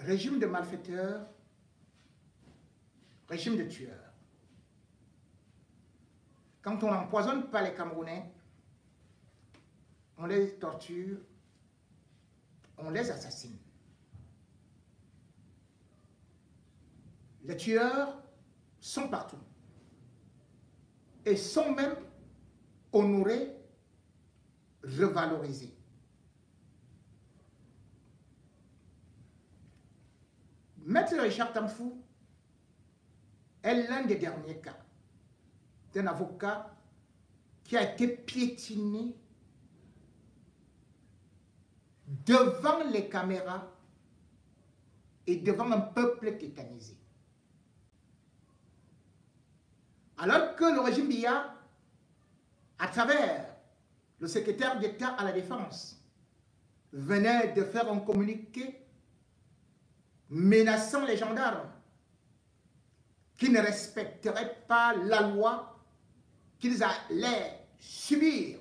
Régime de malfaiteurs, régime de tueurs. Quand on n'empoisonne pas les Camerounais, on les torture, on les assassine. Les tueurs sont partout et sont même honorés, revalorisés. Maître Richard Tamfou est l'un des derniers cas d'un avocat qui a été piétiné devant les caméras et devant un peuple tétanisé. Alors que le régime Biya, à travers le secrétaire d'État à la Défense, venait de faire un communiqué menaçant les gendarmes qui ne respecteraient pas la loi, qu'ils allaient subir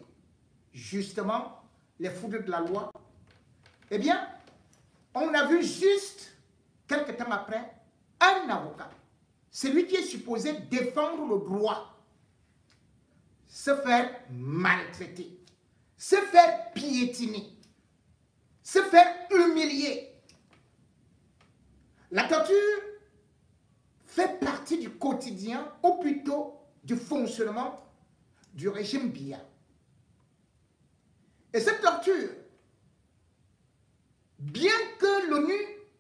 justement les foudres de la loi, eh bien, on a vu juste quelque temps après un avocat, celui qui est supposé défendre le droit, se faire maltraiter, se faire piétiner, se faire humilier. La torture fait partie du quotidien, ou plutôt du fonctionnement du régime Biya. Et cette torture, bien que l'ONU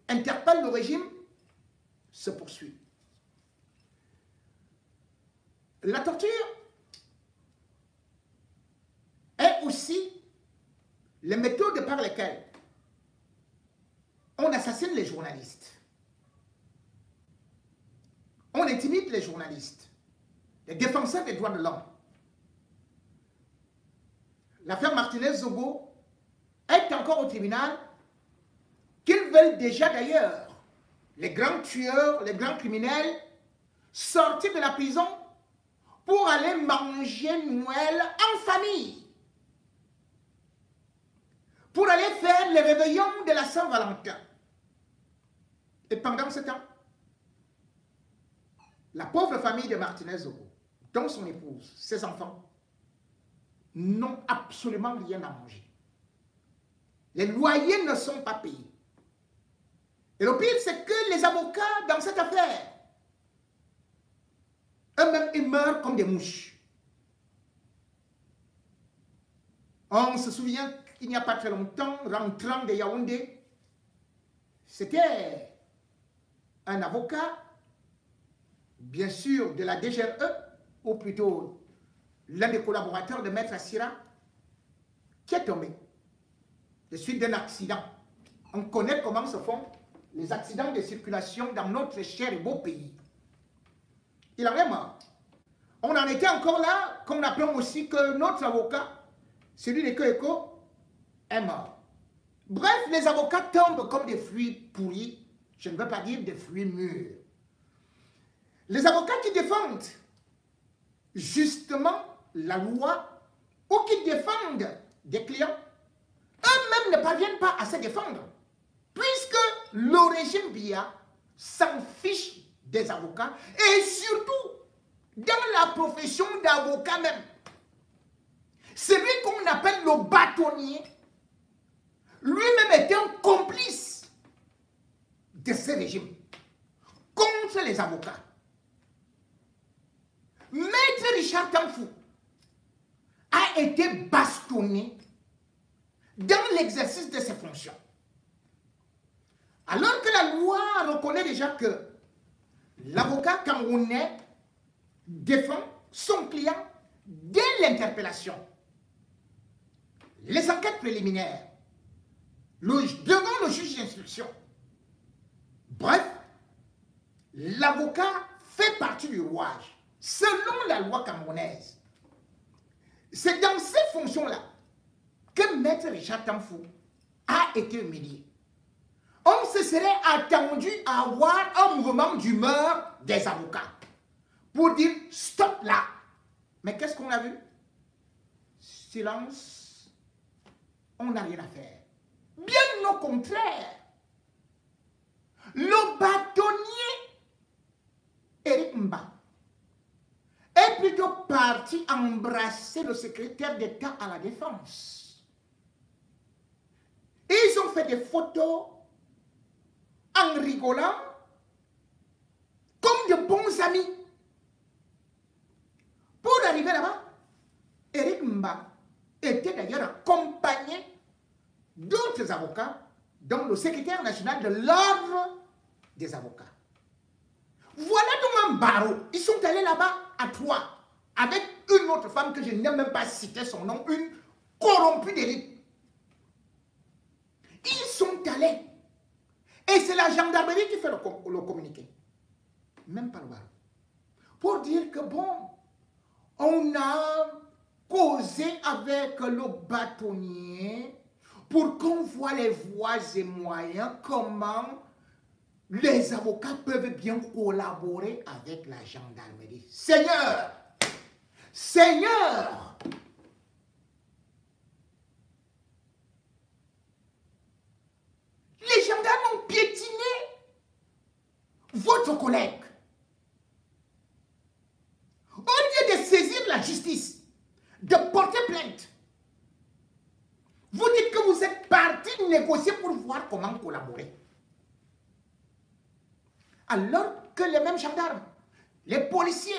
interpelle le régime, se poursuit. La torture est aussi les méthodes par lesquelles on assassine les journalistes. On intimide les journalistes, les défenseurs des droits de l'homme. L'affaire Martinez-Zogo est encore au tribunal, qu'ils veulent déjà d'ailleurs, les grands tueurs, les grands criminels, sortir de la prison pour aller manger Noël en famille, pour aller faire les réveillons de la Saint-Valentin. Et pendant ce temps, la pauvre famille de Martinez-Zogo, dont son épouse, ses enfants, n'ont absolument rien à manger. Les loyers ne sont pas payés. Et le pire, c'est que les avocats dans cette affaire, eux-mêmes, ils meurent comme des mouches. On se souvient qu'il n'y a pas très longtemps, rentrant de Yaoundé, c'était un avocat, bien sûr, de la DGRE, ou plutôt l'un des collaborateurs de Maître Assira, qui est tombé de suite d'un accident. On connaît comment se font les accidents de circulation dans notre cher et beau pays. Il en est mort. On en était encore là, comme on apprend aussi que notre avocat, celui de Koeko, est mort. Bref, les avocats tombent comme des fruits pourris, je ne veux pas dire des fruits mûrs. Les avocats qui défendent justement la loi ou qui défendent des clients, eux-mêmes ne parviennent pas à se défendre, puisque le régime Biya s'en fiche des avocats et surtout dans la profession d'avocat même. Celui qu'on appelle le bâtonnier, lui-même est un complice de ce régime contre les avocats. Maître Richard Tamfou a été bastonné dans l'exercice de ses fonctions. Alors que la loi reconnaît déjà que l'avocat camerounais défend son client dès l'interpellation, les enquêtes préliminaires, devant le juge d'instruction. Bref, l'avocat fait partie du rouage. Selon la loi camerounaise, c'est dans ces fonctions-là que Maître Richard Tamfou a été humilié. On se serait attendu à avoir un mouvement d'humeur des avocats pour dire stop là. Mais qu'est-ce qu'on a vu? Silence, on n'a rien à faire. Bien au contraire. partis embrasser le secrétaire d'État à la Défense. Ils ont fait des photos en rigolant, comme de bons amis. Pour arriver là-bas, Éric Mba était d'ailleurs accompagné d'autres avocats, dont le secrétaire national de l'ordre des avocats. Voilà donc un barreau. Ils sont allés là-bas à trois, avec une autre femme que je n'ai même pas cité son nom, une corrompue d'élite. Ils sont allés. Et c'est la gendarmerie qui fait le communiqué. Même pas le barreau. Pour dire que bon, on a causé avec le bâtonnier pour qu'on voit les voies et moyens, comment les avocats peuvent bien collaborer avec la gendarmerie. Seigneur! Seigneur! Les gendarmes ont piétiné votre collègue. Au lieu de saisir la justice, de porter plainte, vous dites que vous êtes parti négocier pour voir comment collaborer. Alors que les mêmes gendarmes, les policiers,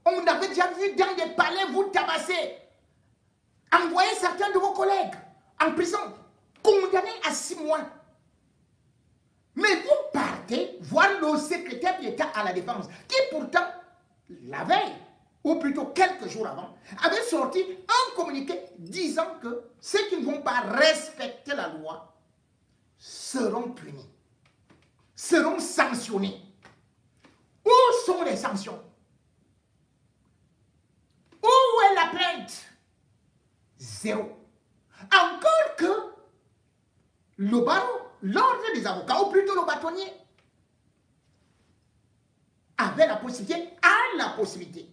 on avait déjà vu dans des palais vous tabasser, envoyer certains de vos collègues en prison, condamnés à 6 mois. Mais vous partez voir le secrétaire d'État à la Défense, qui pourtant, la veille, ou plutôt quelques jours avant, avait sorti un communiqué disant que ceux qui ne vont pas respecter la loi seront punis, seront sanctionnés. Où sont les sanctions? Où est la plainte? Zéro. Encore que le barreau, l'ordre des avocats, ou plutôt le bâtonnier, avait la possibilité, a la possibilité,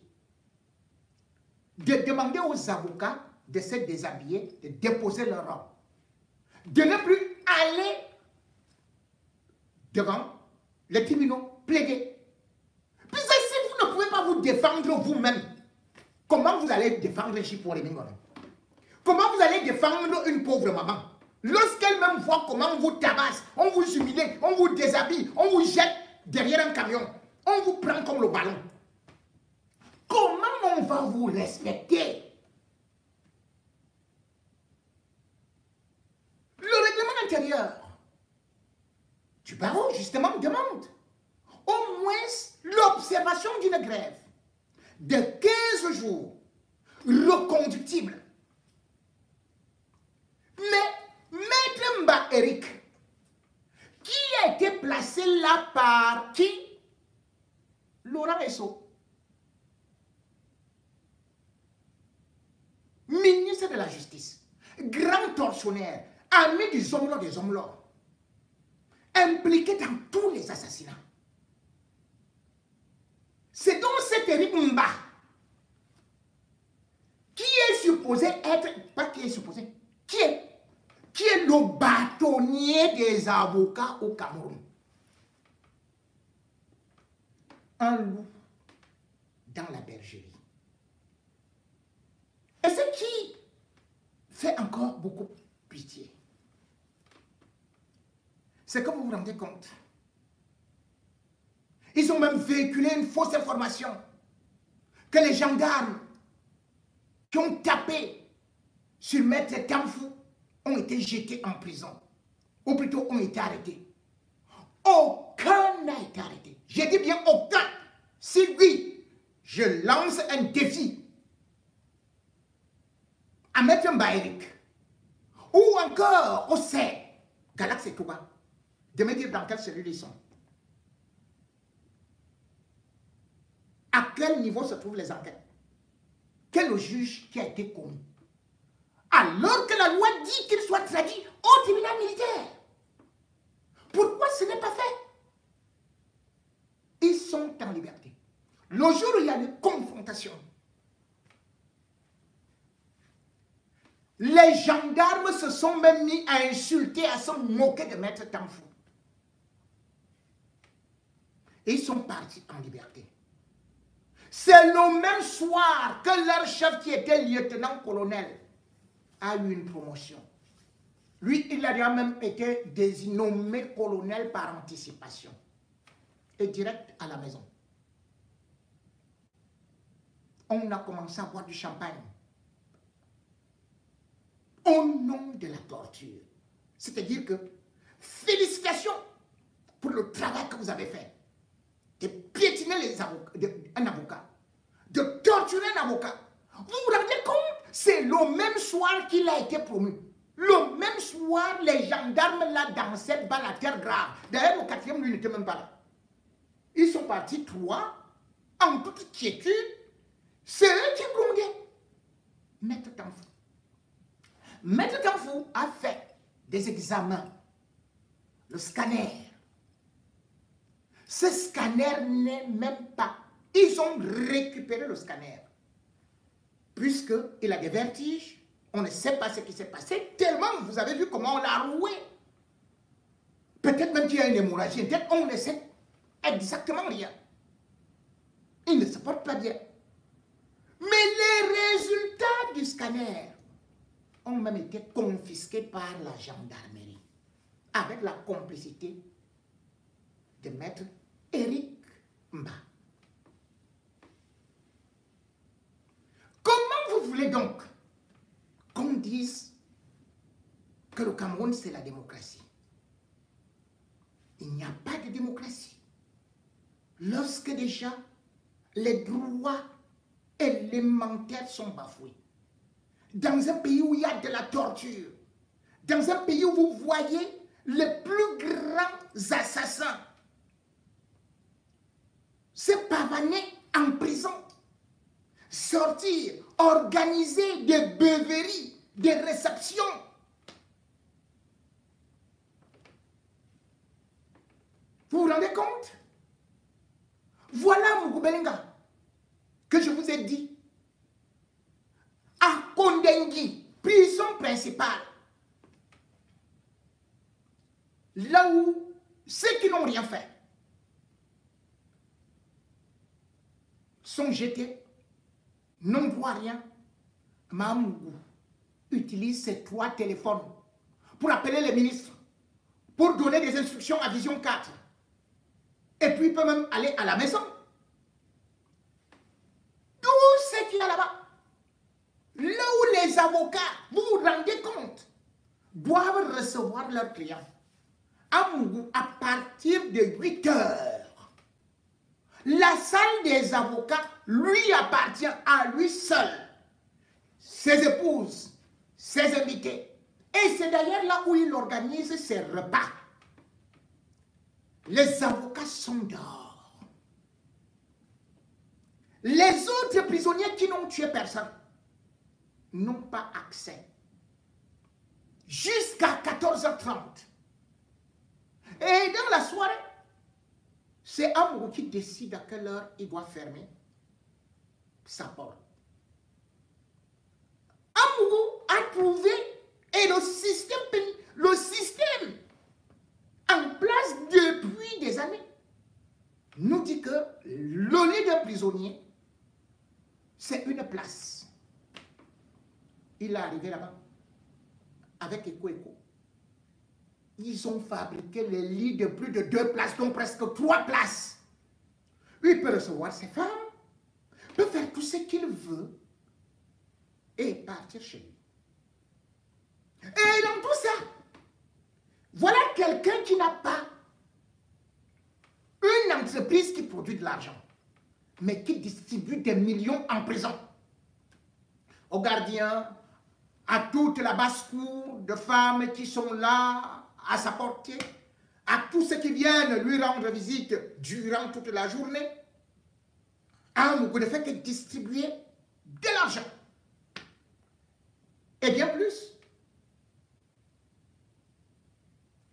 de demander aux avocats de se déshabiller, de déposer leur robe, de ne plus aller devant les tribunaux plaider. Puisque si vous ne pouvez pas vous défendre vous-même, comment vous allez défendre les chiffres pour les mineurs? Comment vous allez défendre une pauvre maman? Lorsqu'elle même voit comment on vous tabasse, on vous humilie, on vous déshabille, on vous jette derrière un camion, on vous prend comme le ballon. Comment on va vous respecter? Le règlement intérieur du barreau, justement, demande au moins l'observation d'une grève de 15 jours, reconductible. Mais Maître Mba Éric, qui a été placé là par qui? Laurent Esso, ministre de la Justice, grand tortionnaire, ami du Zomlo des Zomlo, impliqué dans tous les assassinats. C'est donc cet Éric Mba qui est supposé être, pas qui est supposé, qui est le bâtonnier des avocats au Cameroun. Un loup dans la bergerie. Et ce qui fait encore beaucoup pitié, c'est que vous vous rendez compte, ils ont même véhiculé une fausse information que les gendarmes qui ont tapé sur Maître Tamfou ont été jetés en prison, ou plutôt ont été arrêtés. Aucun n'a été arrêté. Je dis bien aucun. Si oui, je lance un défi à Maître Mba Éric, ou encore au CER, Galax et Touba, de me dire dans quelle cellule ils sont. À quel niveau se trouvent les enquêtes? Quel est le juge qui a été commis? Alors que la loi dit qu'il soit traduit au tribunal militaire. Pourquoi ce n'est pas fait? Ils sont en liberté. Le jour où il y a une confrontation, les gendarmes se sont même mis à insulter, à se moquer de Maître Tamfou. Et ils sont partis en liberté. C'est le même soir que leur chef qui était lieutenant-colonel a eu une promotion. Lui, il a même été nommé colonel par anticipation. Et direct à la maison. On a commencé à boire du champagne. Au nom de la torture. C'est-à-dire que, félicitations pour le travail que vous avez fait. De piétiner un avocat. De torturer un avocat. Vous vous rendez compte? C'est le même soir qu'il a été promu. Le même soir, les gendarmes là dansaient bas la terre grave. D'ailleurs, le quatrième, lui, n'était même pas là. Ils sont partis trois, en toute quiétude. C'est eux qui grondaient. Maître Tanfou. Maître Tanfou a fait des examens. Le scanner. Ce scanner n'est même pas. Ils ont récupéré le scanner. Puisqu'il a des vertiges, on ne sait pas ce qui s'est passé, tellement vous avez vu comment on l'a roué. Peut-être même qu'il y a une hémorragie. Peut-être on ne sait exactement rien. Il ne se porte pas bien. Mais les résultats du scanner ont même été confisqués par la gendarmerie. Avec la complicité de maître Éric Mba. Comment vous voulez donc qu'on dise que le Cameroun c'est la démocratie? Il n'y a pas de démocratie. Lorsque déjà les droits élémentaires sont bafoués. Dans un pays où il y a de la torture. Dans un pays où vous voyez les plus grands assassins se pavaner en prison, sortir, organiser des beuveries, des réceptions. Vous vous rendez compte? Voilà Mugubelenga que je vous ai dit. À Kondengi, prison principale. Là où ceux qui n'ont rien fait sont jetés, n'ont droit à rien. Mamougou utilise ses 3 téléphones pour appeler les ministres, pour donner des instructions à Vision 4. Et puis il peut même aller à la maison. Tout ce qu'il y a là-bas, là où les avocats, vous vous rendez compte, doivent recevoir leurs clients. À partir de 8 heures, la salle des avocats lui appartient à lui seul. Ses épouses, ses invités. Et c'est d'ailleurs là où il organise ses repas. Les avocats sont dehors. Les autres prisonniers qui n'ont tué personne n'ont pas accès. Jusqu'à 14h30. Et dans la soirée, c'est Amourou qui décide à quelle heure il doit fermer sa porte. Amourou a trouvé, et le système en place depuis des années nous dit que le lit d'un prisonnier, c'est une place. Il est arrivé là-bas avec Eko. Ils ont fabriqué les lits de plus de 2 places, donc presque 3 places. Il peut recevoir ses femmes, peut faire tout ce qu'il veut et partir chez lui. Et dans tout ça, voilà quelqu'un qui n'a pas une entreprise qui produit de l'argent, mais qui distribue des millions en prison. Aux gardiens, à toute la basse-cour de femmes qui sont là, à sa portée, à tous ceux qui viennent lui rendre visite durant toute la journée, Amougou ne fait que distribuer de l'argent. Et bien plus,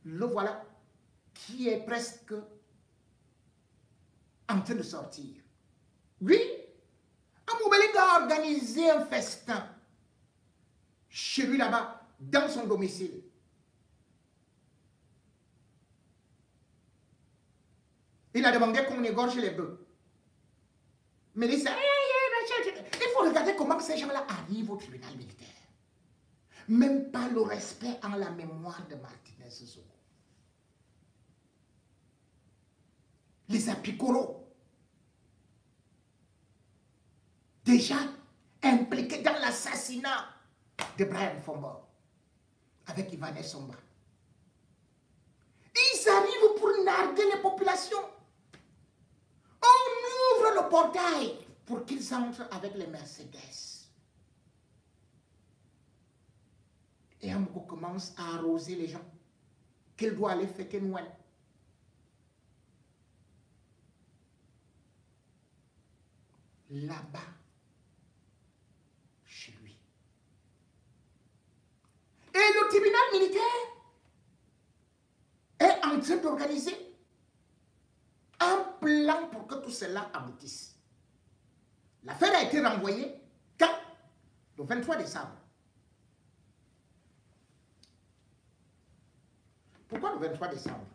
le voilà qui est presque en train de sortir. Lui, Amoubelenga a organisé un festin chez lui là-bas, dans son domicile. Il a demandé qu'on égorge les bœufs. Mélissa, il faut regarder comment ces gens-là arrivent au tribunal militaire. Même pas le respect en la mémoire de Martinez Sissoko. Les apicoros, déjà impliqués dans l'assassinat de Brian Fombo avec Ivan Sombra. Ils arrivent pour narguer les populations. On ouvre le portail pour qu'ils entrent avec les Mercedes. Et Amougo commence à arroser les gens qu'il doit aller fêter Noël. Là-bas, chez lui. Et le tribunal militaire est en train d'organiser un plan pour que tout cela aboutisse. L'affaire a été renvoyée quand? Le 23 décembre. Pourquoi le 23 décembre?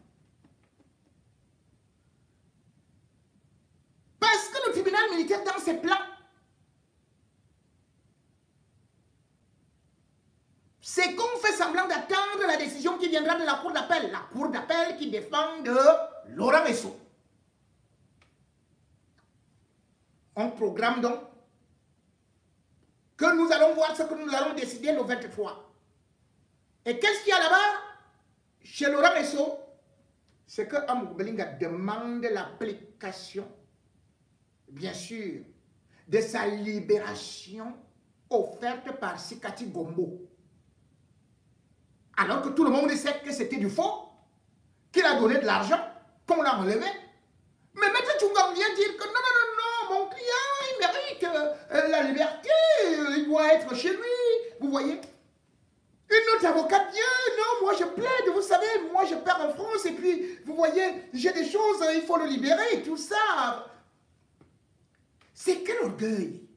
Parce que le tribunal militaire, dans ses plans, c'est qu'on fait semblant d'attendre la décision qui viendra de la cour d'appel. La cour d'appel qui défend de Laurent Esso. On programme donc que nous allons voir ce que nous allons décider le 23. Et qu'est-ce qu'il y a là-bas? Chez Laurent Esso, c'est que Amougo Belinga demande l'application, bien sûr, de sa libération offerte par Sikati Gombo. Alors que tout le monde sait que c'était du faux, qu'il a donné de l'argent, qu'on l'a enlevé. Mais M. Tchungam vient dire que non, non, non, non, mon client, il mérite la liberté, il doit être chez lui. Vous voyez? Une autre avocate vient, non, moi je plaide, vous savez, moi je pars en France et puis, vous voyez, j'ai des choses, il faut le libérer, tout ça. C'est quel orgueil.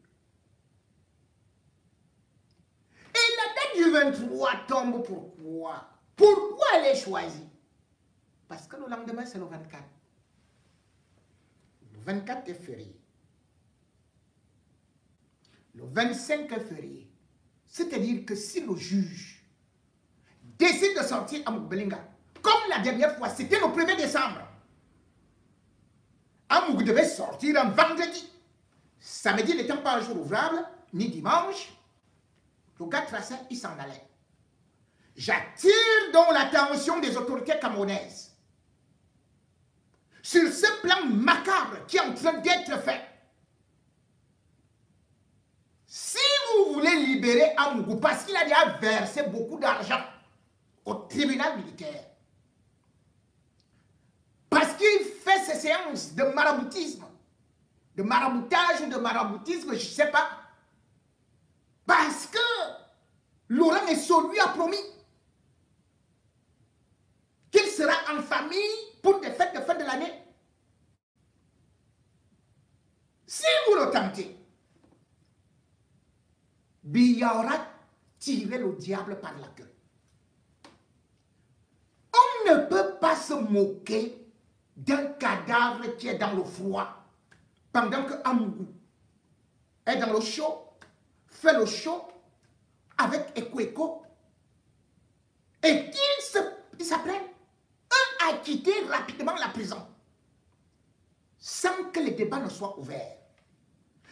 Et la date du 23 tombe pourquoi? Pourquoi elle est choisie? Parce que le lendemain c'est le 24. Le 24 est férié. Le 25 est férié. C'est-à-dire que si le juge décide de sortir Amougo Belinga, comme la dernière fois, c'était le 1er décembre, Amougo devait sortir un vendredi. Samedi n'étant pas un jour ouvrable, ni dimanche, le gars traçait, il s'en allait. J'attire donc l'attention des autorités camerounaises sur ce plan macabre qui est en train d'être fait. Si vous voulez libérer Amougo, parce qu'il a déjà versé beaucoup d'argent au tribunal militaire, parce qu'il fait ses séances de maraboutisme, de maraboutage ou de maraboutisme, je ne sais pas, parce que Laurent Esso lui a promis qu'il sera en famille pour des fêtes de fin de l'année. Si vous le tentez, Biyaoura tirait le diable par la queue. On ne peut pas se moquer d'un cadavre qui est dans le froid pendant que Amougo est dans le chaud, fait le chaud avec Eko et qu'ils s'apprennent à quitter rapidement la prison sans que les débats ne soient ouverts.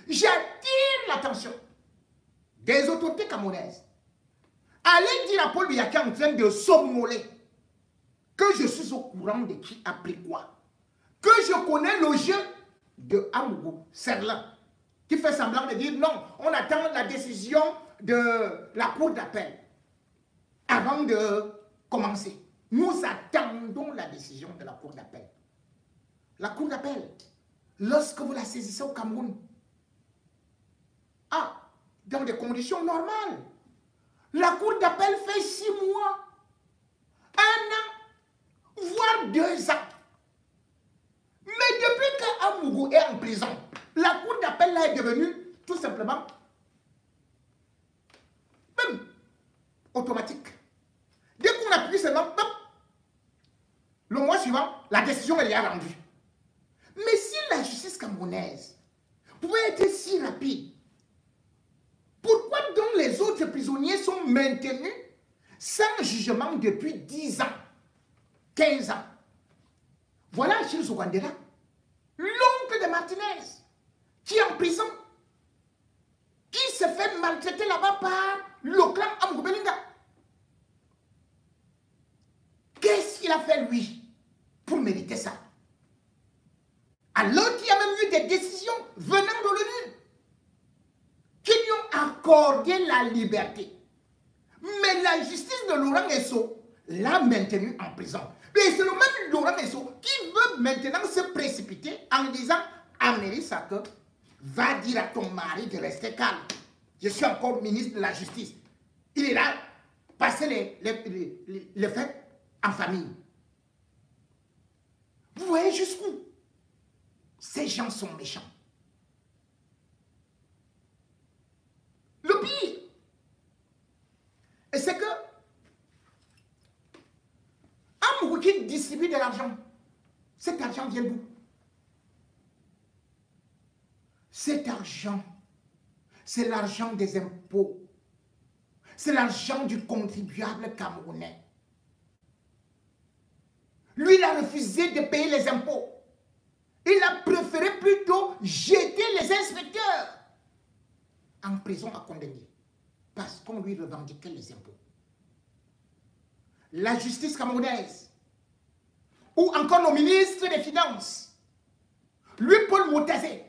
J'attire l'attention des autorités camerounaises. Allez dire à Paul Biya qui est en train de somnoler que je suis au courant de qui a pris quoi, que je connais le jeu de Amougo Serlin, qui fait semblant de dire non, on attend la décision de la cour d'appel avant de commencer. Nous attendons la décision de la cour d'appel. La cour d'appel, lorsque vous la saisissez au Cameroun, dans des conditions normales, la cour d'appel fait 6 mois, 1 an, voire 2 ans. Mais depuis que Amougo est en prison, la cour d'appel là est devenue tout simplement même automatique. Dès qu'on appuie seulement, le mois suivant, la décision elle est rendue. Mais si la justice camerounaise Vous pouvez être si rapide. Pourquoi donc les autres prisonniers sont maintenus sans jugement depuis 10 ans, 15 ans? Voilà Achille Zouandera, l'oncle de Martinez, qui est en prison, qui se fait maltraiter là-bas par le clan Amoubelinga. Qu'est-ce qu'il a fait, lui, pour mériter ça? Alors qu'il y a même eu des décisions venant de l'ONU qui lui ont accordé la liberté. Mais la justice de Laurent Esso l'a maintenu en prison. Et c'est le même Laurent Esso qui veut maintenant se précipiter en disant à Mary Sake, va dire à ton mari de rester calme. Je suis encore ministre de la Justice. Il est là, passer les fêtes en famille. Vous voyez jusqu'où ces gens sont méchants. Le pire, c'est que Amourou qui distribue de l'argent, cet argent vient d'où? Cet argent, c'est l'argent des impôts. C'est l'argent du contribuable camerounais. Lui, il a refusé de payer les impôts. Il a préféré plutôt jeter les inspecteurs en prison à condamner. Parce qu'on lui revendiquait les impôts. La justice camerounaise, ou encore le ministre des Finances, lui, Paul Motazé,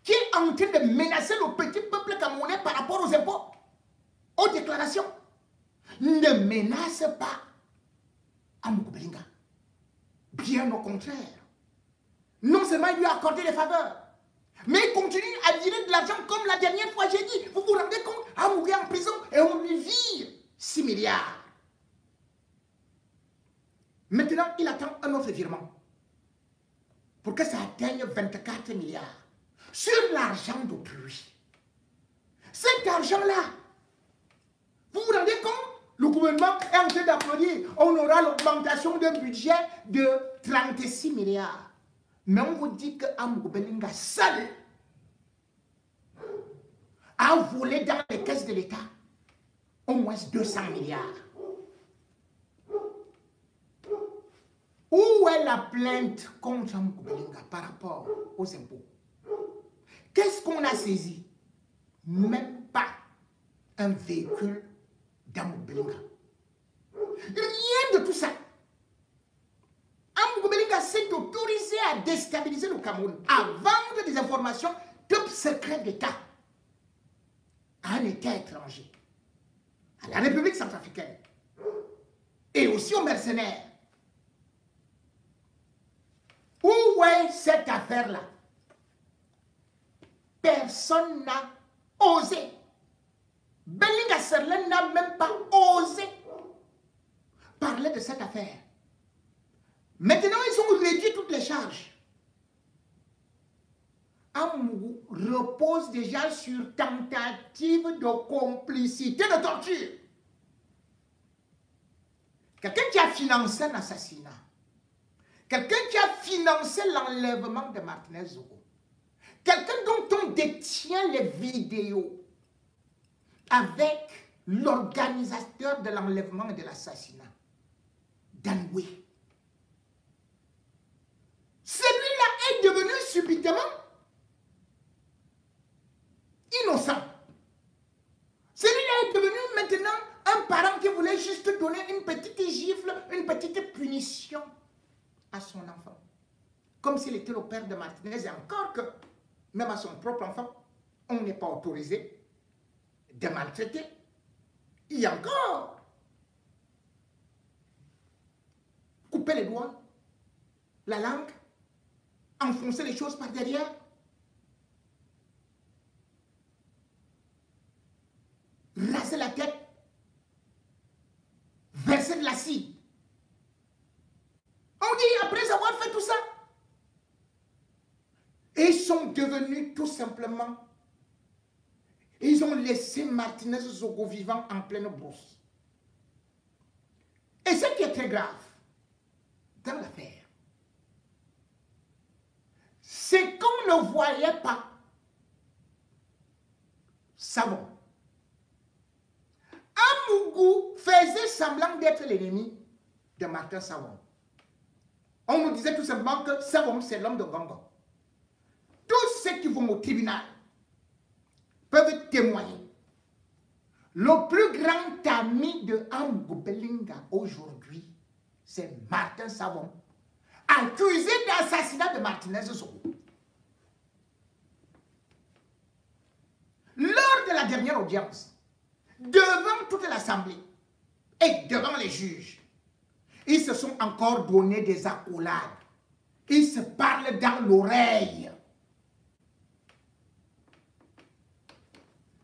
qui est en train de menacer le petit peuple camerounais par rapport aux impôts, aux déclarations, ne menace pas Amoubelinga. Bien au contraire. Non seulement il lui a accordé des faveurs, mais il continue à virer de l'argent comme la dernière fois j'ai dit. Vous vous rendez compte? Amourou est en prison et on lui vire 6 milliards. Maintenant, il attend un autre virement pour que ça atteigne 24 milliards sur l'argent d'autrui. Cet argent-là, vous vous rendez compte? Le gouvernement est en train d'applaudir. On aura l'augmentation d'un budget de 36 milliards. Mais on vous dit que Amoubelinga seul a volé dans les caisses de l'État au moins 200 milliards. Où est la plainte contre Amoubelinga par rapport aux impôts? Qu'est-ce qu'on a saisi? Même pas un véhicule d'Amoubelinga. Rien de tout ça. Amoubelinga s'est autorisé à déstabiliser le Cameroun, à vendre des informations top secrets d'État à un État étranger, à la République centrafricaine et aussi aux mercenaires. Où est cette affaire-là? Personne n'a osé. Belinga Serlen n'a même pas osé parler de cette affaire. Maintenant, ils ont réduit toutes les charges. Amourou repose déjà sur tentative de complicité de torture. Quelqu'un qui a financé un assassinat. Quelqu'un qui a financé l'enlèvement de Martinez Zogo. Quelqu'un dont on détient les vidéos avec l'organisateur de l'enlèvement et de l'assassinat, Danoué. Celui-là est devenu subitement innocent. Celui-là est devenu maintenant un parent qui voulait juste donner une petite gifle, une petite punition à son enfant. Comme s'il était le père de Martinez, et encore que, même à son propre enfant, on n'est pas autorisé de maltraiter. Il y a encore couper les doigts, la langue, enfoncer les choses par derrière. Raser la tête, verser de l'acide. On dit après avoir fait tout ça, ils sont devenus tout simplement, ils ont laissé Martinez Zogo vivant en pleine brousse. Et ce qui est très grave dans l'affaire, c'est qu'on ne voyait pas savon. Amougou faisait semblant d'être l'ennemi de Martin Savon. On nous disait tout simplement que Savon, c'est l'homme de Gongo. Tous ceux qui vont au tribunal peuvent témoigner. Le plus grand ami de Amougou Belinga aujourd'hui, c'est Martin Savon, accusé d'assassinat de Martinez Zogo. Lors de la dernière audience, devant toute l'Assemblée et devant les juges, ils se sont encore donné des accolades. Ils se parlent dans l'oreille.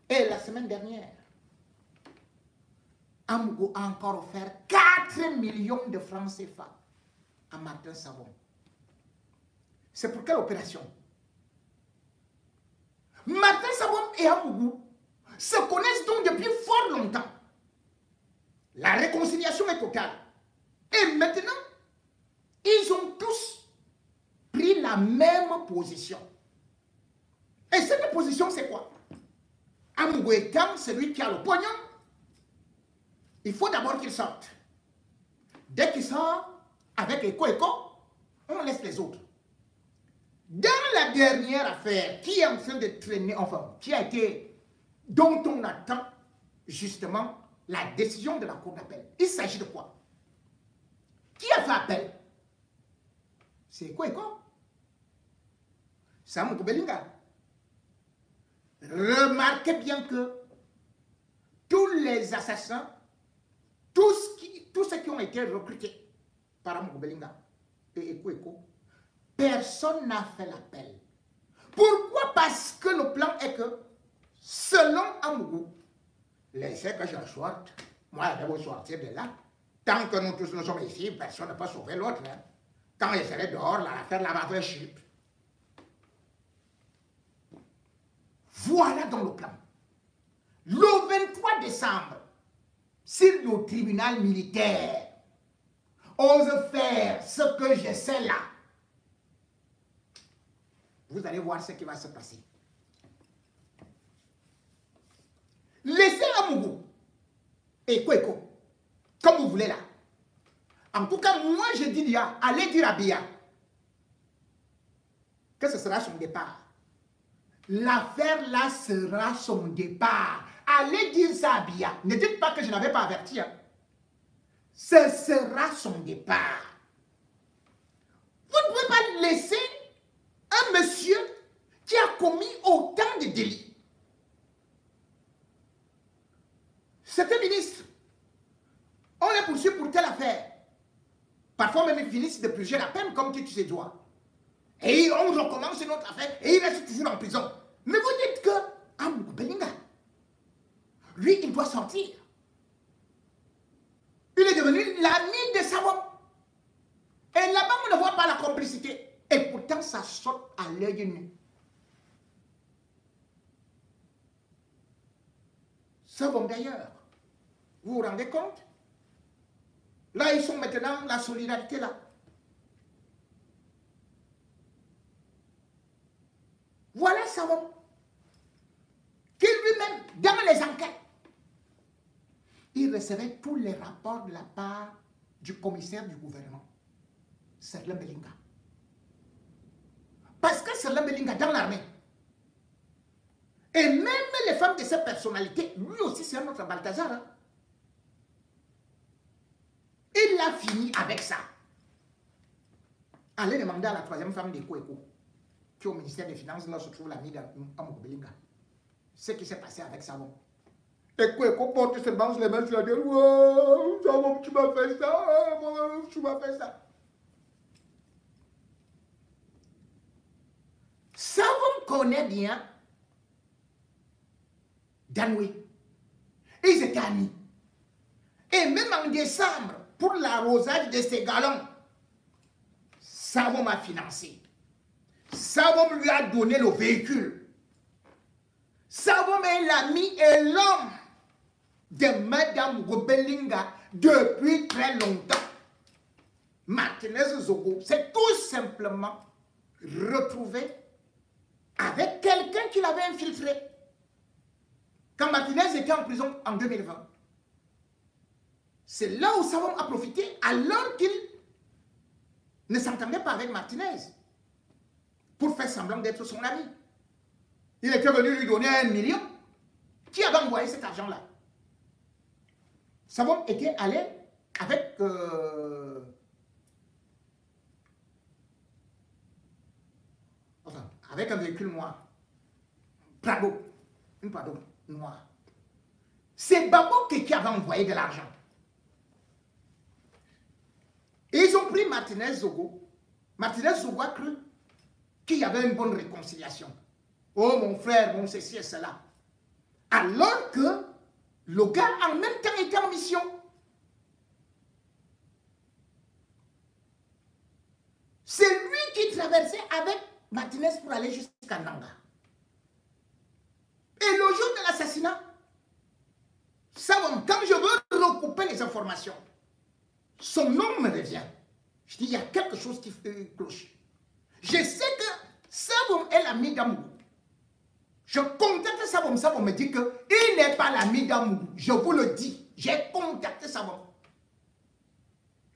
Et la semaine dernière, Amougou a encore offert 4 millions de francs CFA à Martin Savon. C'est pour quelle opération? Martin Savon et Amougou se connaissent donc depuis fort longtemps. La réconciliation est totale. Et maintenant, ils ont tous pris la même position. Et cette position, c'est quoi? Amougou étant celui qui a le pognon, il faut d'abord qu'il sorte. Dès qu'il sort, avec Eko, on laisse les autres. Dans la dernière affaire qui est en train de traîner, enfin, dont on attend justement la décision de la Cour d'appel, il s'agit de quoi? Qui a fait appel? C'est Eko. C'est Amougou Belinga. Remarquez bien que tous les assassins, tous ceux qui ont été recrutés par Amougou Belinga et Eko, personne n'a fait l'appel. Pourquoi? Parce que le plan est que, selon Amougou, laissez que je sorte, moi je vais sortir de là. Tant que nous tous nous sommes ici, personne ne peut sauver l'autre. Hein. Quand je serai dehors, l'affaire là va chute. Voilà dans le plan. Le 23 décembre, si le tribunal militaire ose faire ce que je sais là, vous allez voir ce qui va se passer. Laissez Amougou et Eko, comme vous voulez là. En tout cas, moi je dis Dia, allez dire à Bia que ce sera son départ. L'affaire là sera son départ. Allez dire ça à Bia. Ne dites pas que je n'avais pas averti. Hein. Ce sera son départ. Vous ne pouvez pas laisser un monsieur qui a commis autant de délits. C'est un ministre. On les poursuit pour telle affaire. Parfois même ils finissent de purger la peine comme tu sais dois. Et on recommence une autre affaire et il reste toujours en prison. Mais vous dites que Amougou Belinga, lui, il doit sortir. Il est devenu l'ami de Savon. Et là-bas, on ne voit pas la complicité. Et pourtant, ça saute à l'œil nu. Savon d'ailleurs, vous vous rendez compte? Là, ils sont maintenant la solidarité là. Voilà Savon. Qui lui-même, dans les enquêtes, il recevait tous les rapports de la part du commissaire du gouvernement, Serlin Belinga. Parce que Serlin Belinga, dans l'armée, et même les femmes de cette personnalité, lui aussi c'est un autre Balthazar. Hein. Il a fini avec ça. Allez demander à la troisième femme de Eko, qui au ministère des Finances, là se trouve l'ami d'Amougou Belinga. Ce qui s'est passé avec Savon. Eko porte ses banques les mains sur la gueule. Oh, Savon, tu m'as fait ça. Tu m'as fait ça. Savon connaît bien Danoué. Ils étaient amis. Et même en décembre, pour l'arrosage de ses galons, Savon m'a financé. Savon lui a donné le véhicule. Savon est l'ami et l'homme de Madame Belinga depuis très longtemps. Martinez Zogo s'est tout simplement retrouvé avec quelqu'un qui l'avait infiltré. quand Martinez était en prison en 2020. C'est là où Savon a profité alors qu'il ne s'entendait pas avec Martinez pour faire semblant d'être son ami. Il était venu lui donner 1 million. Qui avait envoyé cet argent-là? Savon était allé avec avec un véhicule noir. Prado. Une Prado noire. C'est Babo qui avait envoyé de l'argent. Et ils ont pris Martinez Zogo. Martinez Zogo a cru qu'il y avait une bonne réconciliation. Oh mon frère, mon ceci et cela. Alors que le gars en même temps était en mission. C'est lui qui traversait avec Martinez pour aller jusqu'à Nanga. Et le jour de l'assassinat, quand je veux recouper les informations, son nom me revient. Je dis, il y a quelque chose qui cloche. Je sais que Savon est l'ami d'Amougou. Je contacte Savon, Savon me dit qu'il n'est pas l'ami d'Amougou. Je vous le dis, j'ai contacté Savon.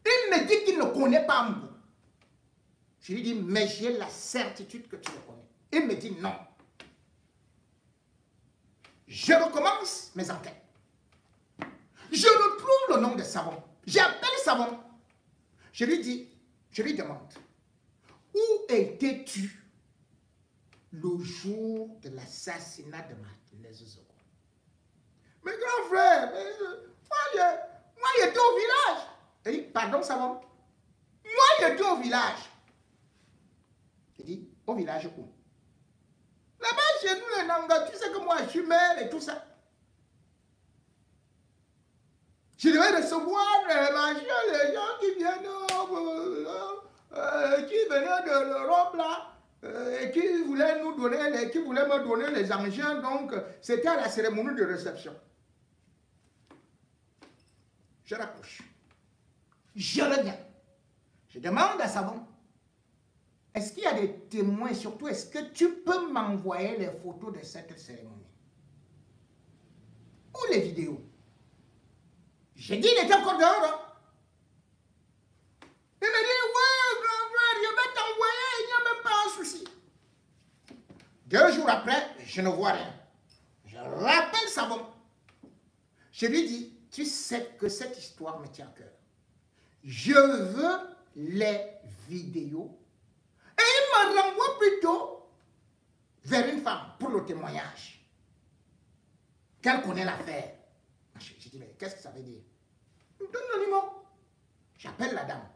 Il me dit qu'il ne connaît pas Amougou. Je lui dis, mais j'ai la certitude que tu le connais. Il me dit non. Je recommence mes enquêtes. Je retrouve le nom de Savon. J'appelle Savon. Je lui dis, je lui demande, où étais-tu le jour de l'assassinat de Martinez Zogo? Mais grand frère, moi j'étais au village. Il dit, pardon Savon? Moi j'étais au village. Il dit, au village où? Là-bas chez nous les Nanga, tu sais que moi je suis maire et tout ça. Je devais recevoir les gens qui viennent, qui venaient de l'Europe là, et qui voulaient nous donner, qui voulaient me donner les engins. Donc, c'était à la cérémonie de réception. Je raccroche. Je reviens. Je demande à Savon, est-ce qu'il y a des témoins, surtout, est-ce que tu peux m'envoyer les photos de cette cérémonie? Ou les vidéos? J'ai dit, il était encore dehors. Hein? Il me dit, ouais, grand frère, je vais t'envoyer, il n'y a même pas un souci. 2 jours après, je ne vois rien. Je rappelle Savon. Je lui dis, tu sais que cette histoire me tient à cœur. Je veux les vidéos. Et il me renvoie plutôt vers une femme pour le témoignage. Qu'elle connaît l'affaire. Je dis, mais qu'est-ce que ça veut dire? Il me donne le numéro. J'appelle la dame.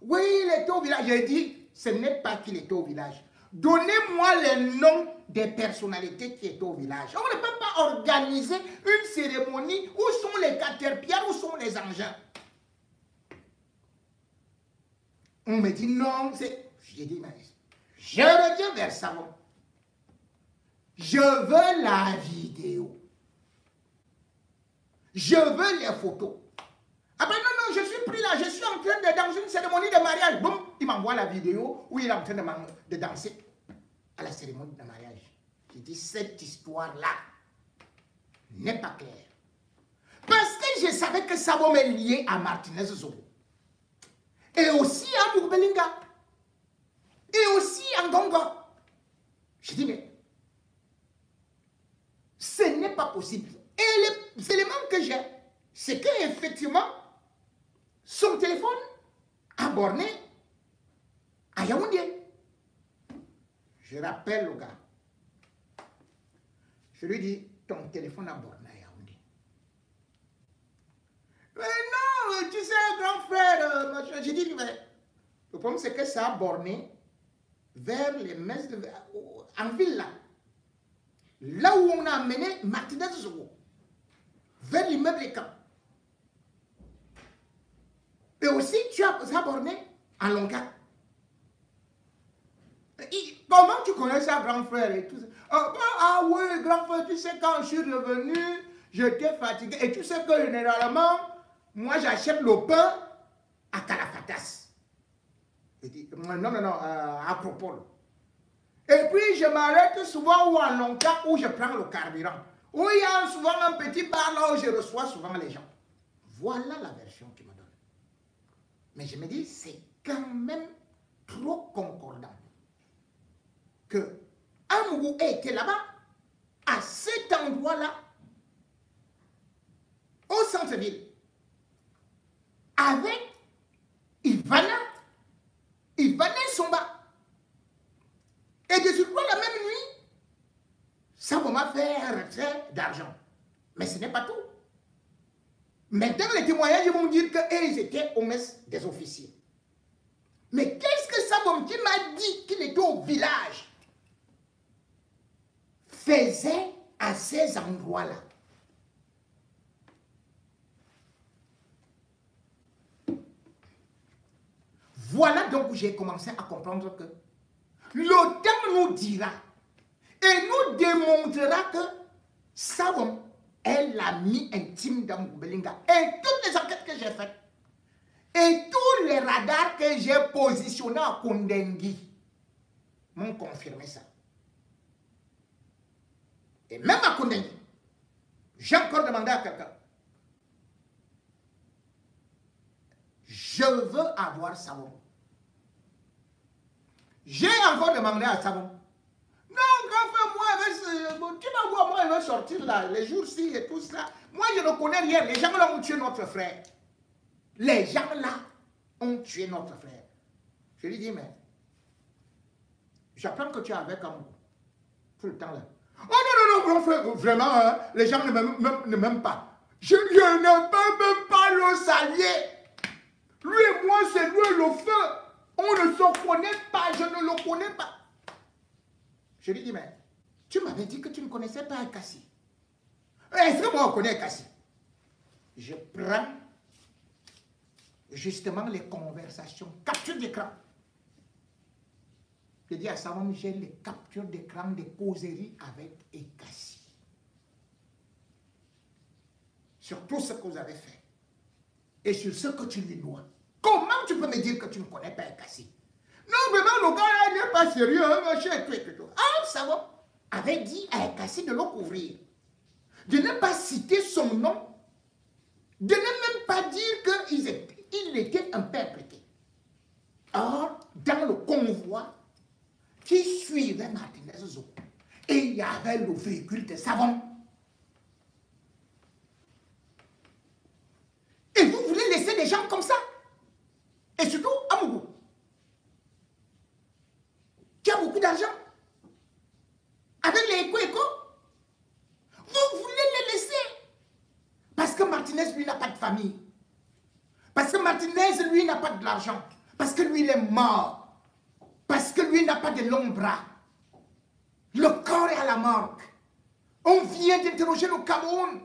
Oui, il était au village. J'ai dit, ce n'est pas qu'il était au village. Donnez-moi les noms des personnalités qui étaient au village. On ne peut pas organiser une cérémonie. Où sont les caterpillars? Où sont les engins? On me dit non. J'ai dit, mais je reviens vers Savon. Je veux la vidéo. Je veux les photos. Après, non, je suis pris là, je suis en train de dans une cérémonie de mariage. Boum, il m'envoie la vidéo où il est en train de danser à la cérémonie de mariage. J'ai dit, cette histoire-là n'est pas claire. Parce que je savais que Savon est lié à Martinez Zogo. Et aussi à Mourbelinga. Et aussi à Ngongo. J'ai dit, mais ce n'est pas possible. Et les éléments que j'ai, c'est qu'effectivement, son téléphone a borné à Yaoundé. Je rappelle le gars. Je lui dis, ton téléphone a borné à Yaoundé. Mais non, tu sais, grand frère, j'ai dit, mais le problème c'est que ça a borné vers les messes en ville là. Là où on a amené Martinez Zogo. Vers l'immeuble Camp. Et aussi, tu as borné en Longa. Comment tu connais ça, grand frère et tout ça? Ah oui, grand frère, tu sais, quand je suis revenu, j'étais fatigué. Et tu sais que généralement, moi, j'achète le pain à Calafatas. Non, à Acropole. Et puis, je m'arrête souvent ou à Longa où je prends le carburant. où il y a souvent un petit bar là où je reçois souvent les gens. Voilà la version qu'il me donne. Mais je me dis, c'est quand même trop concordant que Amourou était là-bas, à cet endroit-là, au centre-ville, avec Ivana Somba. Et de surcroît, la même nuit, ça m'a fait un retrait d'argent. Mais ce n'est pas tout. Maintenant, les témoignages vont dire qu'ils étaient aux messes des officiers. Mais qu'est-ce que Sabom qui m'a dit qu'il était au village faisait à ces endroits-là? Voilà donc où j'ai commencé à comprendre que le temps nous dira et nous démontrera que Sabom est l'ami intime d'Amoubelinga. Et toutes les enquêtes que j'ai faites et tous les radars que j'ai positionnés à Kondengui m'ont confirmé ça. Et même à Kondengui, j'ai encore demandé à quelqu'un. Je veux avoir Sabom. J'ai encore demandé à Sabom. Non, grand frère, moi, tu vas voir, moi, il va sortir là, les jours-ci et tout ça. Moi, je ne connais rien. Les gens là ont tué notre frère. Les gens là ont tué notre frère. Je lui dis, mais j'apprends que tu es avec Amour tout le temps là. Oh non, non, non, grand frère, vraiment, hein, les gens ne m'aiment pas. Je ne peux même pas le saluer. Lui et moi, c'est lui le feu. On ne se connaît pas, je ne le connais pas. Je lui dis, mais tu m'avais dit que tu ne connaissais pas Kassi. Est-ce que moi, on connaît Kassi? Je prends justement les conversations, capture d'écran. Je dis à Sabom, j'ai les captures d'écran des causeries avec Kassi. Sur tout ce que vous avez fait. Et sur ce que tu lui dois. Comment tu peux me dire que tu ne connais pas Kassi? Non, vraiment, le gars là n'est pas sérieux, hein, machin, tout. Ah, Sabom avait dit à Kassi de le couvrir. De ne pas citer son nom. De ne même pas dire qu'il était un peu impliqué. Or, dans le convoi qui suivait Martinez Zo, et il y avait le véhicule de Sabom. Et vous voulez laisser des gens comme ça? Et surtout, Amougou, qui a beaucoup d'argent, avec les éco-éco, vous voulez les laisser? Parce que Martinez, lui, n'a pas de famille. Parce que Martinez, lui, n'a pas de l'argent. Parce que lui, il est mort. Parce que lui, n'a pas de longs bras. Le corps est à la morgue. On vient d'interroger le Cameroun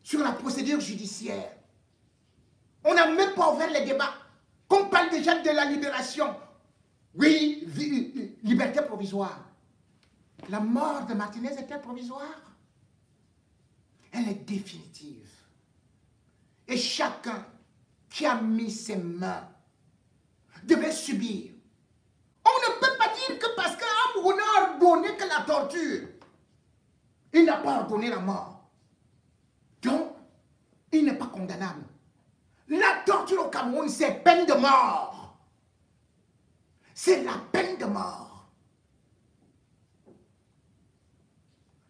sur la procédure judiciaire. On n'a même pas ouvert les débats. Qu'on parle déjà de la libération. Oui, liberté provisoire. La mort de Martinez était provisoire. Elle est définitive. Et chacun qui a mis ses mains devait subir. On ne peut pas dire que parce qu'Amour n'a ordonné que la torture, il n'a pas ordonné la mort. Donc, il n'est pas condamnable. La torture au Cameroun, c'est peine de mort. C'est la peine de mort.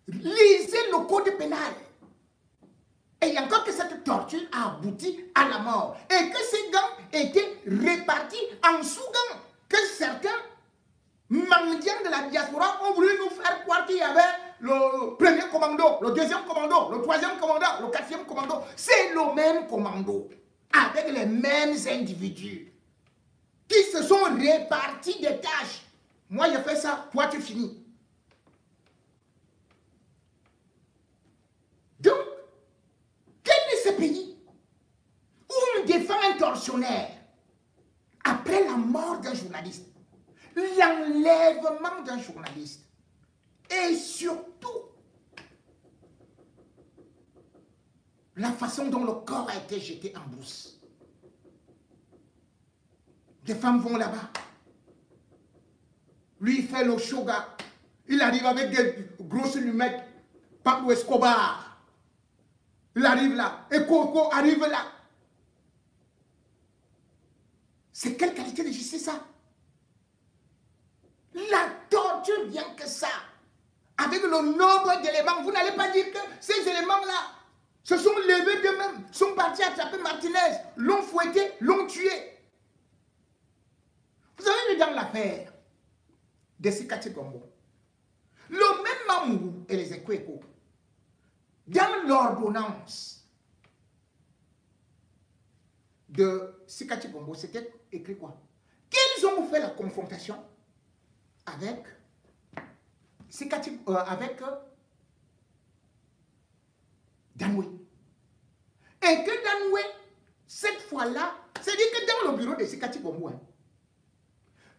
Lisez le code pénal. Et il y a encore que cette torture a abouti à la mort. Et que ces gangs étaient répartis en sous-gangs. Que certains mendiants de la diaspora ont voulu nous faire croire qu'il y avait le premier commando, le deuxième commando, le troisième commando, le quatrième commando. C'est le même commando, avec les mêmes individus, qui se sont répartis des tâches. Moi, je fais ça, toi, tu finis. Donc, quel est ce pays où on défend un tortionnaire après la mort d'un journaliste, l'enlèvement d'un journaliste et surtout la façon dont le corps a été jeté en brousse? Des femmes vont là-bas. Lui, il fait le shoga. Il arrive avec des grosses lunettes Pablo Escobar, il arrive là, et Coco arrive là. C'est quelle qualité de justice ça? La torture vient que ça. Avec le nombre d'éléments, vous n'allez pas dire que ces éléments-là se sont levés d'eux-mêmes, sont partis attraper Martinez, l'ont fouetté, l'ont tué. Vous avez vu dans l'affaire de Sikati Gombo, le même Mamougou et les Ekweko, dans l'ordonnance de Sikati Gombo, c'était écrit quoi? Qu'ils ont fait la confrontation avec Sikati, avec Danoué. Et que Danoué, cette fois-là, c'est-à-dire que dans le bureau de Sikati Gombo,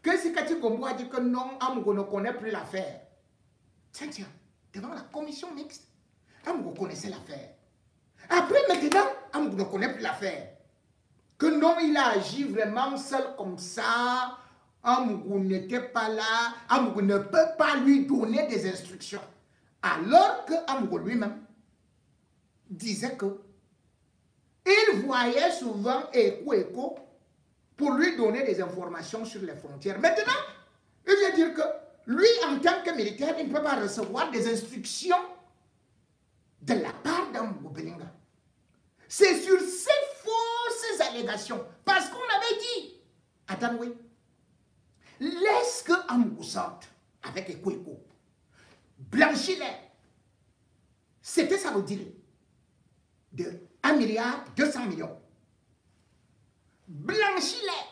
que Sikati Gombo a dit que non, Amogo ne connaît plus l'affaire. Tiens, devant la commission mixte, Amogo connaissait l'affaire. Après, maintenant, Amogo ne connaît plus l'affaire. Que non, il a agi vraiment seul comme ça. Amogo n'était pas là. Amogo ne peut pas lui donner des instructions. Alors que Amogo lui-même disait que il voyait souvent Ekweko pour lui donner des informations sur les frontières. Maintenant, il vient dire que lui, en tant que militaire, il ne peut pas recevoir des instructions de la part d'Amogo Belinga. C'est sur ces fausses allégations, parce qu'on avait dit à Danoué, laisse que Amogo sorte avec Ekweko, blanchis-les. C'était ça le deal de 1,2 milliard. Blanchis-les.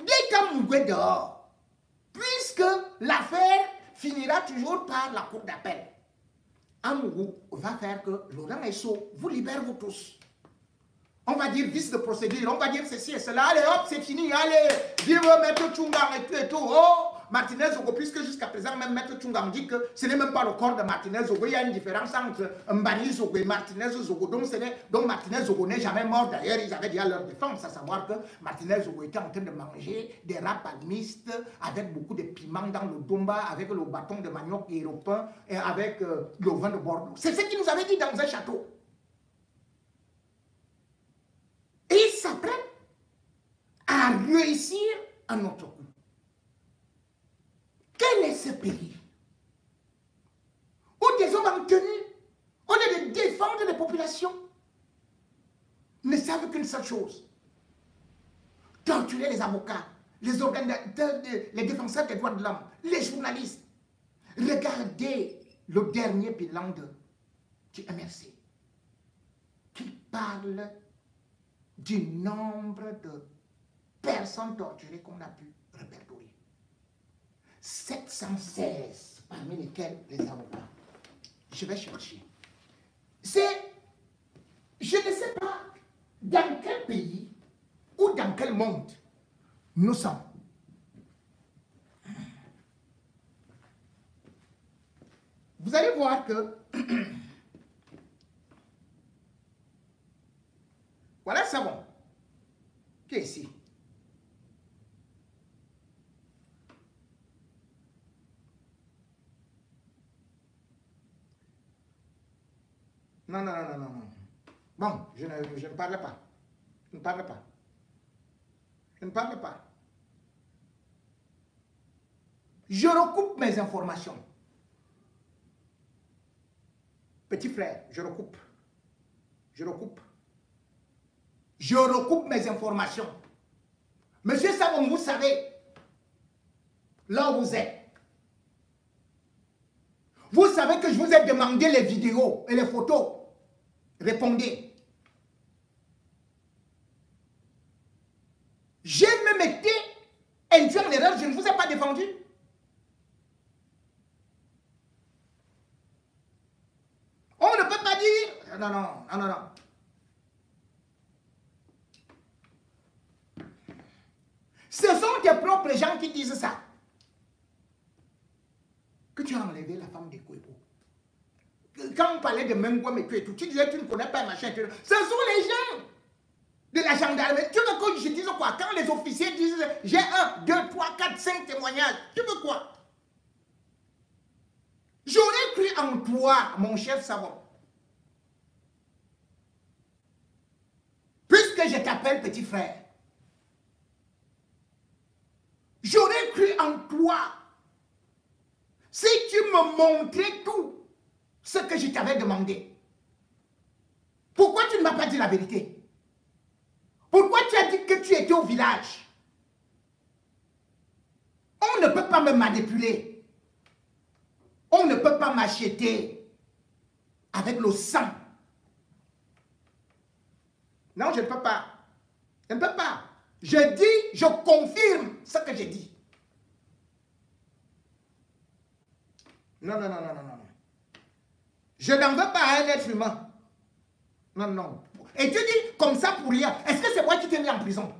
Dès qu'Amogo est dehors, puisque l'affaire finira toujours par la cour d'appel, Amogo va faire que Laurent Esso vous libère vous tous. On va dire vice de procédure, on va dire ceci et cela. Allez hop, c'est fini, allez, vive Maître Tchungang et tout. Oh, Martinez Zogo, puisque jusqu'à présent, même Maître Tchungang dit que ce n'est même pas le corps de Martinez Zogo. Il y a une différence entre Mbani Zogo et Martinez Zogo. Donc Martinez Zogo n'est jamais mort. D'ailleurs, ils avaient déjà leur défense, à savoir que Martinez Zogo était en train de manger des rats palmistes avec beaucoup de piments dans le domba, avec le bâton de manioc européen et avec le vin de Bordeaux. C'est ce qu'il nous avait dit dans un château. Et ils s'apprêtent à réussir à notre coup. Quel est ce pays où des hommes en tenue, au lieu de défendre les populations, ne savent qu'une seule chose: torturer les avocats, les organisateurs, les défenseurs des droits de l'homme, les journalistes. Regardez le dernier bilan du MRC qui parle du nombre de personnes torturées qu'on a pu répertorier. 716, parmi lesquels les avocats. Je vais chercher. Je ne sais pas dans quel pays ou dans quel monde nous sommes. Vous allez voir que voilà le savon qui est ici. Non. Bon, je ne parle pas. Je ne parle pas. Je ne parle pas. Je recoupe mes informations. Petit frère, je recoupe. Je recoupe. Je recoupe mes informations. Monsieur Savon, vous savez, là où vous êtes. Vous savez que je vous ai demandé les vidéos et les photos. Répondez. J'ai même été induit en erreur, je ne vous ai pas défendu. On ne peut pas dire... Non. Ce sont tes propres gens qui disent ça. Que tu as enlevé la femme de Kweko. Quand on parlait de Mengwam et tout, tu disais que tu ne connais pas machin. Ce sont les gens de la gendarmerie. Tu veux que je dise quoi? Quand les officiers disent j'ai 1, 2, 3, 4, 5 témoignages, tu veux quoi? J'aurais cru en toi, mon cher savant. Puisque je t'appelle petit frère. J'aurais cru en toi. Si tu me montrais tout ce que je t'avais demandé. Pourquoi tu ne m'as pas dit la vérité? Pourquoi tu as dit que tu étais au village? On ne peut pas me manipuler. On ne peut pas m'acheter avec le sang. Non, je ne peux pas. Je ne peux pas. Je dis, je confirme ce que j'ai dit. Non, non, non, non, non, non. Je n'en veux pas à un être humain. Non, non. Et tu dis comme ça pour rien. Est-ce que c'est moi qui t'ai mis en prison?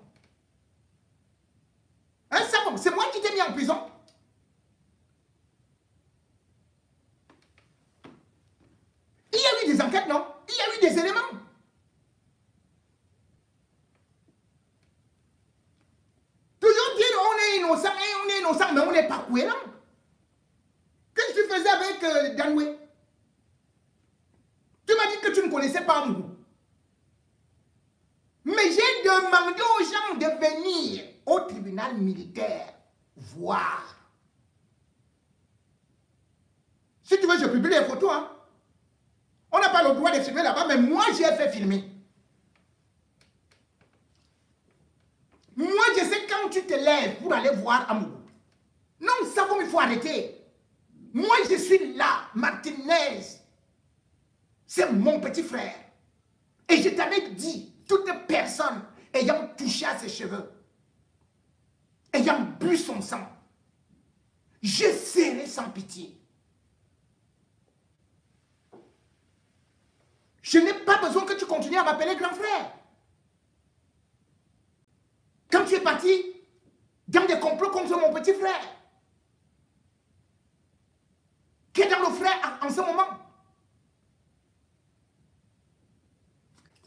Hein, savon, c'est moi qui t'ai mis en prison? Il y a eu des enquêtes, non? Il y a eu des éléments. Toujours dire on est innocent, mais on n'est pas cohérent. Qu'est-ce que tu faisais avec Danoué? Tu m'as dit que tu ne connaissais pas Mbougou. Mais j'ai demandé aux gens de venir au tribunal militaire voir. Si tu veux, je publie les photos. Hein. On n'a pas le droit de filmer là-bas, mais moi, j'ai fait filmer. Moi, je sais quand tu te lèves pour aller voir Amougou. Non, ça il faut arrêter. Moi, je suis là, Martinez. C'est mon petit frère. Et je t'avais dit, toute personne ayant touché à ses cheveux, ayant bu son sang, je serai sans pitié. Je n'ai pas besoin que tu continues à m'appeler grand frère. Quand tu es parti dans des complots contre mon petit frère, qui est dans le frère en ce moment,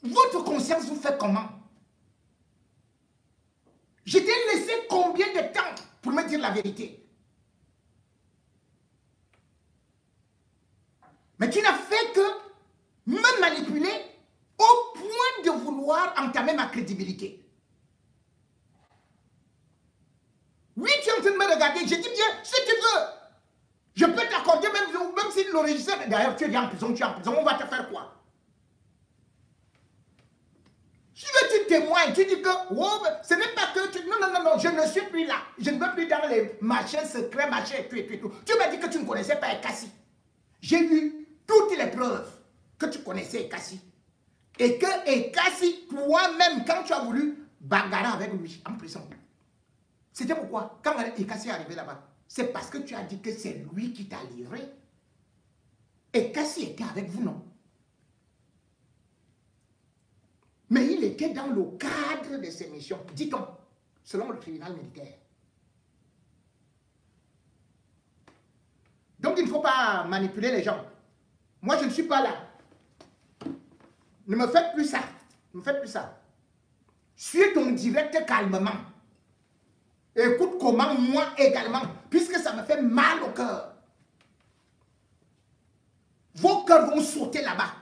votre conscience vous fait comment? Je t'ai laissé combien de temps pour me dire la vérité? Mais tu n'as fait que me manipuler au point de vouloir entamer ma crédibilité. Oui, tu es en train de me regarder. Je dis bien, si tu veux, je peux t'accorder, même si le régisseur, d'ailleurs, tu es en prison, on va te faire quoi? Si tu témoignes, tu dis que oh, ce n'est pas que tu... Non, non, non, non, je ne suis plus là. Je ne veux plus dans les machins secrets, machins, tout. Tu m'as dit que tu ne connaissais pas Ekassi. J'ai eu toutes les preuves que tu connaissais Ekassi. Et que Ekassi, toi-même, quand tu as voulu bagarrer avec lui en prison, c'était pourquoi? Quand Ekassi est arrivé là-bas, c'est parce que tu as dit que c'est lui qui t'a livré. Ekassi était avec vous, non? Mais il était dans le cadre de ses missions, dit-on, selon le tribunal militaire. Donc il ne faut pas manipuler les gens. Moi, je ne suis pas là. Ne me faites plus ça. Ne me faites plus ça. Suis ton direct calmement. Écoute comment moi également, puisque ça me fait mal au cœur. Vos cœurs vont sauter là-bas.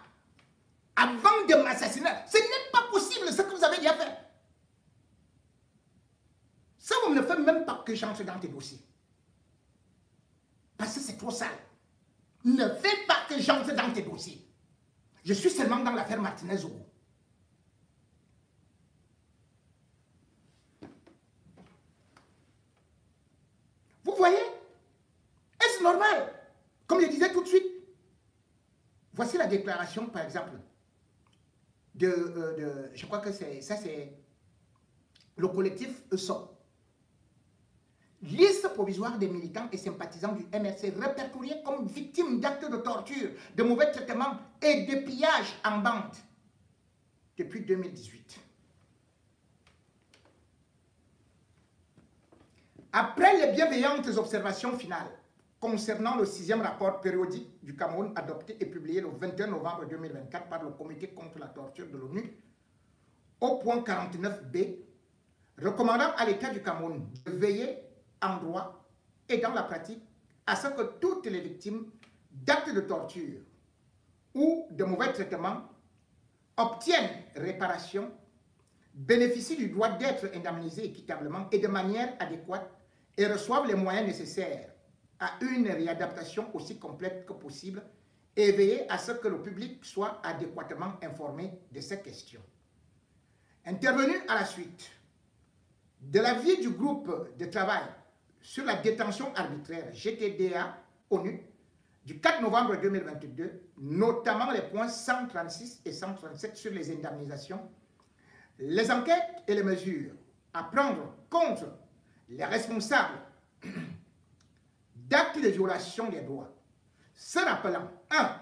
Avant de m'assassiner, ce n'est pas possible ce que vous avez déjà fait. Ça, vous ne faites même pas que j'entre dans tes dossiers. Parce que c'est trop sale. Ne faites pas que j'entre dans tes dossiers. Je suis seulement dans l'affaire Martinez-Zogo. Vous voyez? Est-ce normal? Comme je disais tout de suite. Voici la déclaration, par exemple, je crois que c'est le collectif ESOP. Liste provisoire des militants et sympathisants du MRC répertoriés comme victimes d'actes de torture, de mauvais traitements et de pillages en bande depuis 2018. Après les bienveillantes observations finales concernant le 6e rapport périodique du Cameroun adopté et publié le 21 novembre 2024 par le Comité contre la torture de l'ONU, au point 49b, recommandant à l'État du Cameroun de veiller en droit et dans la pratique à ce que toutes les victimes d'actes de torture ou de mauvais traitements obtiennent réparation, bénéficient du droit d'être indemnisés équitablement et de manière adéquate et reçoivent les moyens nécessaires à une réadaptation aussi complète que possible et veiller à ce que le public soit adéquatement informé de ces questions. Intervenu à la suite de l'avis du groupe de travail sur la détention arbitraire GTDA ONU du 4 novembre 2022, notamment les points 136 et 137 sur les indemnisations, les enquêtes et les mesures à prendre contre les responsables d'actes de violation des droits, se rappelant 1.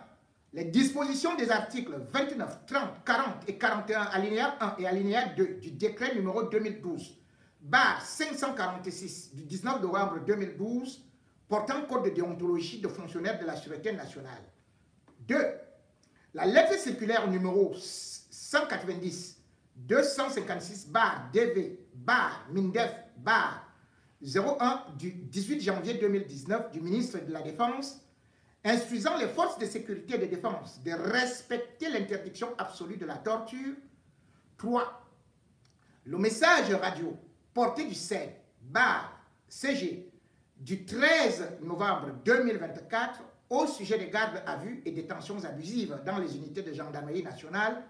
Les dispositions des articles 29, 30, 40 et 41, alinéa 1 et alinéa 2 du décret numéro 2012/546 du 19 novembre 2012 portant code de déontologie de fonctionnaires de la Sûreté nationale. 2. La lettre circulaire numéro 190-DV-DV-MINDEF-01 du 18 janvier 2019 du ministre de la Défense instruisant les forces de sécurité et de défense de respecter l'interdiction absolue de la torture. 3. Le message radio porté du CED/CG du 13 novembre 2024 au sujet des gardes à vue et détentions abusives dans les unités de gendarmerie nationale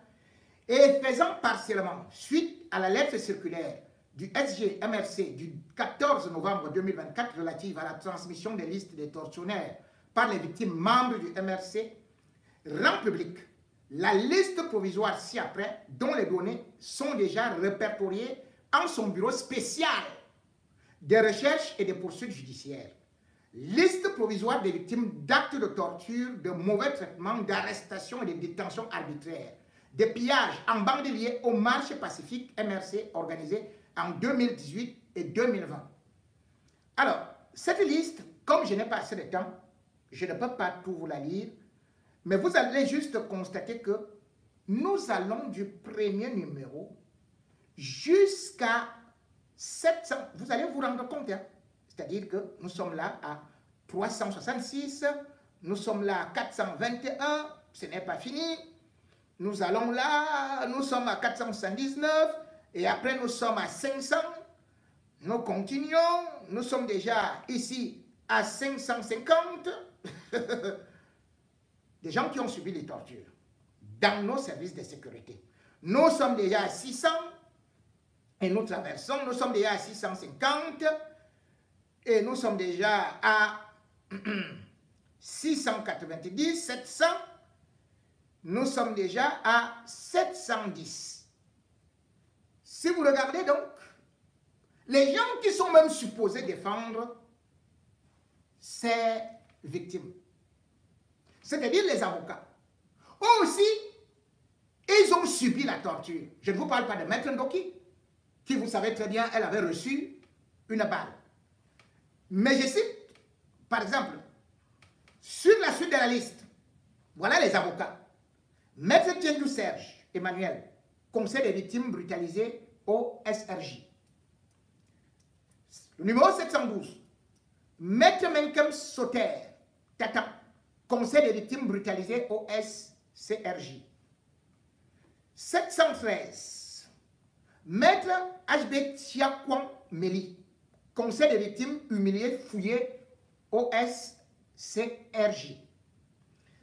et faisant partiellement suite à la lettre circulaire du SG-MRC du 14 novembre 2024 relative à la transmission des listes des tortionnaires par les victimes membres du MRC, rend public la liste provisoire ci-après dont les données sont déjà répertoriées en son bureau spécial des recherches et des poursuites judiciaires. Liste provisoire des victimes d'actes de torture, de mauvais traitements, d'arrestations et de détentions arbitraires, des pillages en bande liés aux marches pacifiques MRC organisées en 2018 et 2020. Alors, cette liste, comme je n'ai pas assez de temps, je ne peux pas tout vous la lire, mais vous allez juste constater que nous allons du premier numéro jusqu'à 700. Vous allez vous rendre compte, hein? C'est-à-dire que nous sommes là à 366, nous sommes là à 421, ce n'est pas fini. Nous allons là, nous sommes à 479, et après nous sommes à 500. Nous continuons, nous sommes déjà ici à 550. Des gens qui ont subi les tortures dans nos services de sécurité. Nous sommes déjà à 600 et nous traversons, nous sommes déjà à 650 et nous sommes déjà à 690, 700, nous sommes déjà à 710. Si vous regardez donc, les gens qui sont même supposés défendre ces victimes, c'est-à-dire les avocats, eux aussi, ils ont subi la torture. Je ne vous parle pas de Maître Ndoki, qui, vous savez très bien, elle avait reçu une balle. Mais je cite, par exemple, sur la suite de la liste, voilà les avocats. Maître Tiendou Serge Emmanuel, conseil des victimes brutalisées au SRJ. Le numéro 712, Maître Menkem Soter Tata, conseil des victimes brutalisées au SCRJ. 713, Maître HB Tiakwan Meli, conseil des victimes humiliées fouillées au SCRJ.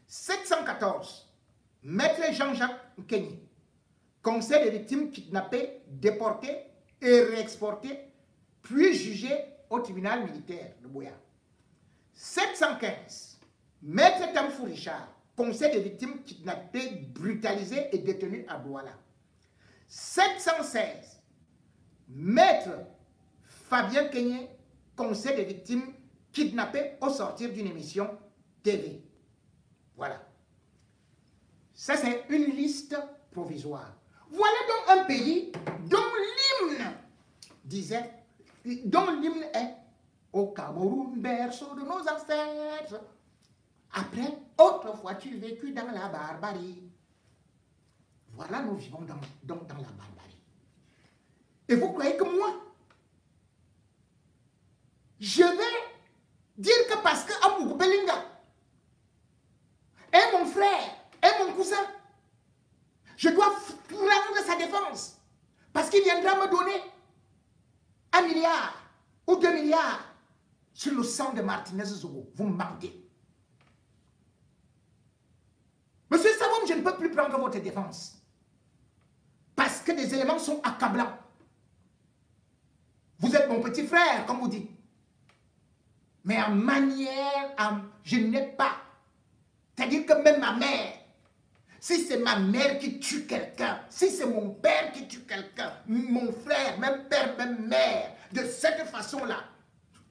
714, Maître Jean-Jacques Nkenyi, conseil des victimes kidnappées, déportées et réexportées, puis jugées au tribunal militaire de Boya. 715, Maître Tamfou Richard, conseil des victimes kidnappées, brutalisées et détenues à Douala. 716, Maître Fabien Kenyé, conseil des victimes kidnappées au sortir d'une émission TV. Voilà. Ça, c'est une liste provisoire. Voilà donc un pays dont l'hymne disait, dont l'hymne est au Cameroun, berceau de nos ancêtres. Après, autrefois, tu vécu dans la barbarie. Voilà, nous vivons donc dans la barbarie. Et vous croyez que moi, je vais dire que parce que Amour Belinga maintenant me donner 1 milliard ou 2 milliards sur le sang de Martinez Zogo. Vous me mentez. Monsieur Savom, je ne peux plus prendre votre défense. Parce que les éléments sont accablants. Vous êtes mon petit frère, comme vous dites. Mais en manière, je n'ai pas. C'est-à-dire que même ma mère, si c'est ma mère qui tue quelqu'un, si c'est mon père qui tue quelqu'un, mon frère, même père, même mère, de cette façon-là,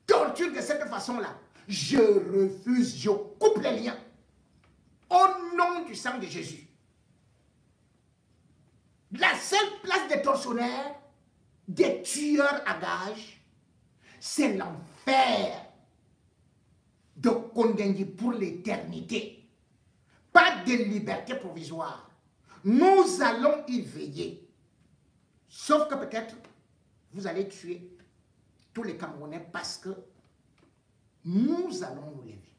torture de cette façon-là, je refuse, je coupe les liens. Au nom du sang de Jésus. La seule place des tortionnaires, des tueurs à gages, c'est l'enfer de Kondengui pour l'éternité. Pas de liberté provisoire. Nous allons y veiller. Sauf que peut-être, vous allez tuer tous les Camerounais parce que nous allons nous lever.